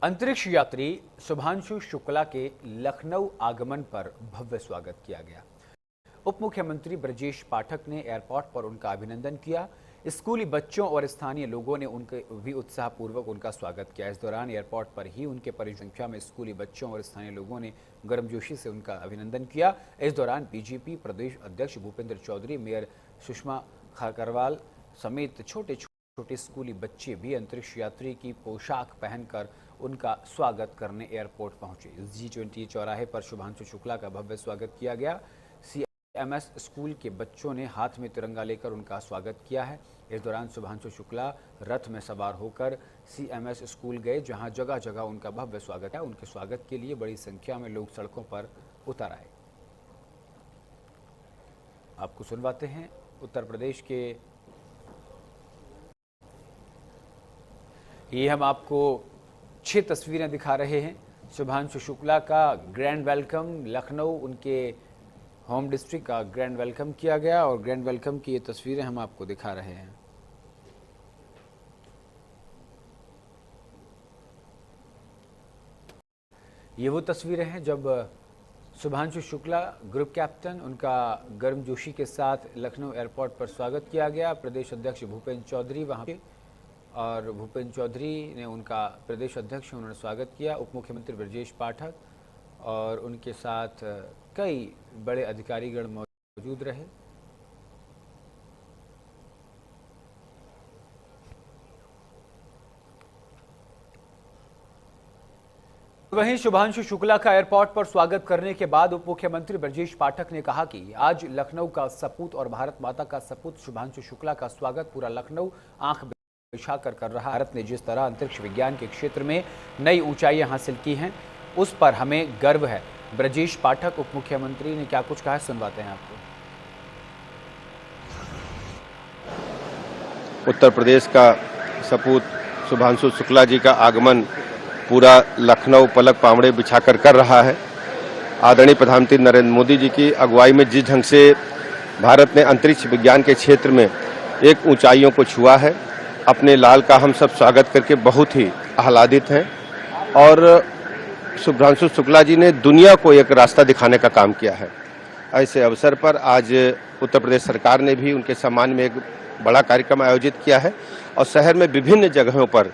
अंतरिक्ष यात्री शुभांशु शुक्ला के लखनऊ आगमन पर भव्य स्वागत किया गया। उप मुख्यमंत्री ब्रजेश पाठक ने एयरपोर्ट पर उनका अभिनंदन किया। स्कूली बच्चों और स्थानीय लोगों ने उनके भी उत्साहपूर्वक उनका स्वागत किया। इस दौरान एयरपोर्ट पर ही उनके बड़ी संख्या में स्कूली बच्चों और स्थानीय लोगों ने गर्मजोशी से उनका अभिनंदन किया। इस दौरान बीजेपी प्रदेश अध्यक्ष भूपेंद्र चौधरी, मेयर सुषमा खरकरवाल समेत छोटे छोटे स्कूली बच्चे भी अंतरिक्ष यात्री की पोशाक पहनकर उनका स्वागत करने एयरपोर्ट पहुंचे। G20 चौराहे पर शुभांशु शुक्ला का भव्य स्वागत किया गया। CMS स्कूल के बच्चों ने हाथ में तिरंगा लेकर उनका स्वागत किया है। इस दौरान शुभांशु शुक्ला रथ में सवार होकर CMS स्कूल गए, जहां जगह जगह उनका भव्य स्वागत है। उनके स्वागत के लिए बड़ी संख्या में लोग सड़कों पर उतर आए। आपको सुनवाते हैं उत्तर प्रदेश के, ये हम आपको 6 तस्वीरें दिखा रहे हैं। शुभांशु शुक्ला का ग्रैंड वेलकम, लखनऊ उनके होम डिस्ट्रिक्ट का ग्रैंड वेलकम किया गया और ग्रैंड वेलकम की ये तस्वीरें हम आपको दिखा रहे हैं। ये वो तस्वीरें हैं जब शुभांशु शुक्ला ग्रुप कैप्टन, उनका गर्मजोशी के साथ लखनऊ एयरपोर्ट पर स्वागत किया गया। प्रदेश अध्यक्ष भूपेंद्र चौधरी वहाँ पे और भूपेंद्र चौधरी ने उनका प्रदेश अध्यक्ष उन्होंने स्वागत किया। उप मुख्यमंत्री ब्रजेश पाठक और उनके साथ कई बड़े अधिकारीगण मौजूद रहे। वहीं शुभांशु शुक्ला का एयरपोर्ट पर स्वागत करने के बाद उप मुख्यमंत्री ब्रजेश पाठक ने कहा कि आज लखनऊ का सपूत और भारत माता का सपूत शुभांशु शुक्ला का स्वागत पूरा लखनऊ आंख बिछाकर कर रहा है। भारत ने जिस तरह अंतरिक्ष विज्ञान के क्षेत्र में नई ऊंचाइयां हासिल की हैं, उस पर हमें गर्व है। ब्रजेश पाठक उप मुख्यमंत्री ने क्या कुछ कहा, सुनवाते हैं आपको। उत्तर प्रदेश का सपूत शुभांशु शुक्ला जी का आगमन पूरा लखनऊ पलक पामड़े बिछाकर कर रहा है। आदरणीय प्रधानमंत्री नरेंद्र मोदी जी की अगुवाई में जिस ढंग से भारत ने अंतरिक्ष विज्ञान के क्षेत्र में एक ऊंचाइयों को छुआ है, अपने लाल का हम सब स्वागत करके बहुत ही आह्लादित हैं। और शुभांशु शुक्ला जी ने दुनिया को एक रास्ता दिखाने का काम किया है। ऐसे अवसर पर आज उत्तर प्रदेश सरकार ने भी उनके सम्मान में एक बड़ा कार्यक्रम आयोजित किया है और शहर में विभिन्न जगहों पर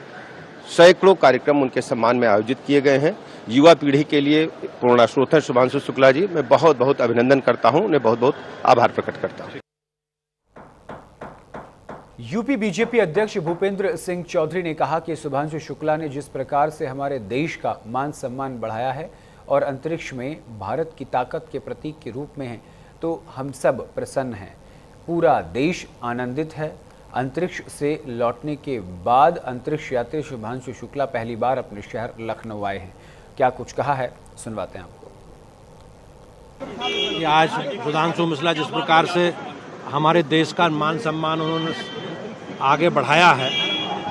सैकड़ों कार्यक्रम उनके सम्मान में आयोजित किए गए हैं। युवा पीढ़ी के लिए प्रेरणा स्रोत हैं शुभांशु शुक्ला जी। मैं बहुत बहुत अभिनंदन करता हूं, उन्हें बहुत बहुत आभार प्रकट करता हूं। यूपी बीजेपी अध्यक्ष भूपेंद्र सिंह चौधरी ने कहा कि शुभांशु शुक्ला ने जिस प्रकार से हमारे देश का मान सम्मान बढ़ाया है और अंतरिक्ष में भारत की ताकत के प्रतीक के रूप में है, तो हम सब प्रसन्न हैं। पूरा देश आनंदित है। अंतरिक्ष से लौटने के बाद अंतरिक्ष यात्री शुभांशु शुक्ला पहली बार अपने शहर लखनऊ आए हैं। क्या कुछ कहा है, सुनवाते हैं आपको। आज शुभांशु शुक्ला जिस प्रकार से हमारे देश का मान सम्मान उन्होंने आगे बढ़ाया है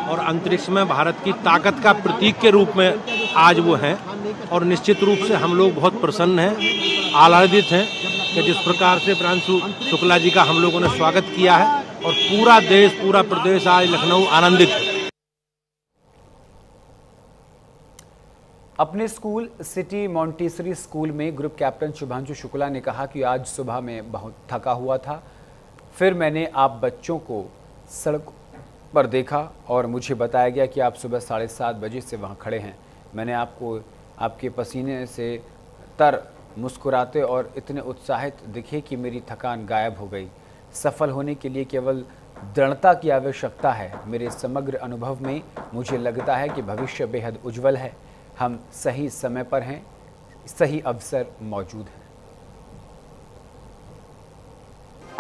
और अंतरिक्ष में भारत की ताकत का प्रतीक के रूप में आज वो हैं, और निश्चित रूप से हम लोग बहुत प्रसन्न हैं, आह्लादित हैं कि जिस प्रकार से शुभांशु शुक्ला जी का हम लोगों ने स्वागत किया है और पूरा देश, पूरा प्रदेश आज लखनऊ आनंदित है। अपने स्कूल सिटी मॉन्टेसरी स्कूल में ग्रुप कैप्टन शुभांशु शुक्ला ने कहा कि आज सुबह में बहुत थका हुआ था, फिर मैंने आप बच्चों को सड़क पर देखा और मुझे बताया गया कि आप सुबह 7:30 बजे से वहाँ खड़े हैं। मैंने आपको आपके पसीने से तर मुस्कुराते और इतने उत्साहित दिखे कि मेरी थकान गायब हो गई। सफल होने के लिए केवल दृढ़ता की आवश्यकता है। मेरे समग्र अनुभव में मुझे लगता है कि भविष्य बेहद उज्जवल है। हम सही समय पर हैं, सही अवसर मौजूद हैं।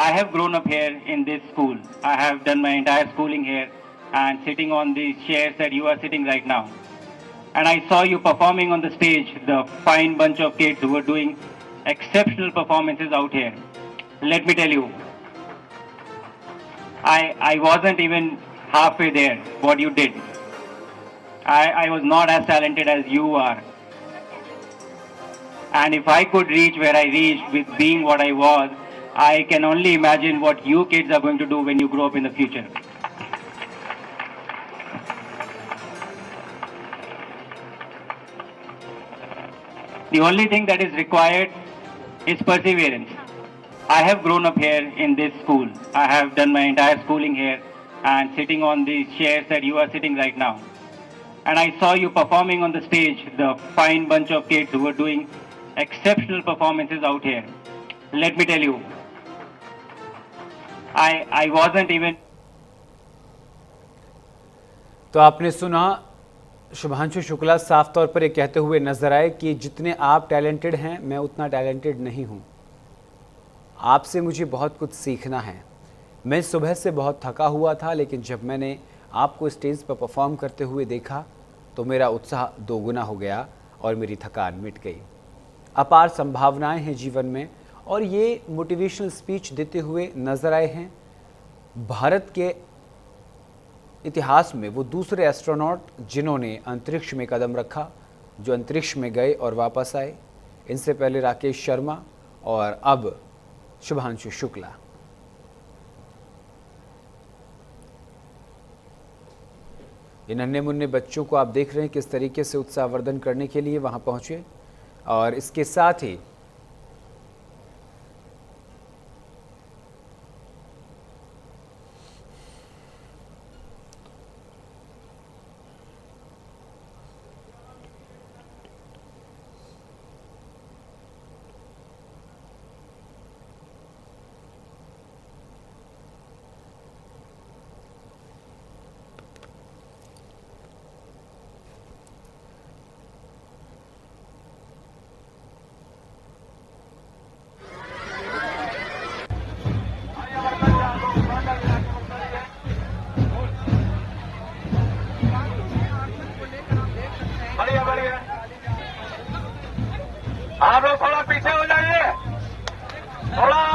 I have grown up here in this school. I have done my entire schooling here and sitting on these chairs that you are sitting right now. And I saw you performing on the stage, the fine bunch of kids who were doing exceptional performances out here. Let me tell you, I wasn't even halfway there, what you did. I was not as talented as you are. And if I could reach where I reached with being what I was, I can only imagine what you kids are going to do when you grow up in the future. The only thing that is required is perseverance. I have grown up here in this school. I have done my entire schooling here and sitting on these chairs that you are sitting right now. And I saw you performing on the stage, the fine bunch of kids who were doing exceptional performances out here. Let me tell you, I wasn't even. तो आपने सुना, शुभांशु शुक्ला साफ तौर पर ये कहते हुए नजर आए कि जितने आप टैलेंटेड हैं, मैं उतना टैलेंटेड नहीं हूं। आपसे मुझे बहुत कुछ सीखना है। मैं सुबह से बहुत थका हुआ था, लेकिन जब मैंने आपको स्टेज पर परफॉर्म करते हुए देखा तो मेरा उत्साह दोगुना हो गया और मेरी थकान मिट गई। अपार संभावनाएं हैं जीवन में, और ये मोटिवेशनल स्पीच देते हुए नजर आए हैं। भारत के इतिहास में वो दूसरे एस्ट्रोनॉट जिन्होंने अंतरिक्ष में कदम रखा, जो अंतरिक्ष में गए और वापस आए। इनसे पहले राकेश शर्मा और अब शुभांशु शुक्ला। इन नन्हे मुन्ने बच्चों को आप देख रहे हैं किस तरीके से उत्साहवर्धन करने के लिए वहां पहुंचे, और इसके साथ ही आप लोग थोड़ा पीछे हो जाइए, थोड़ा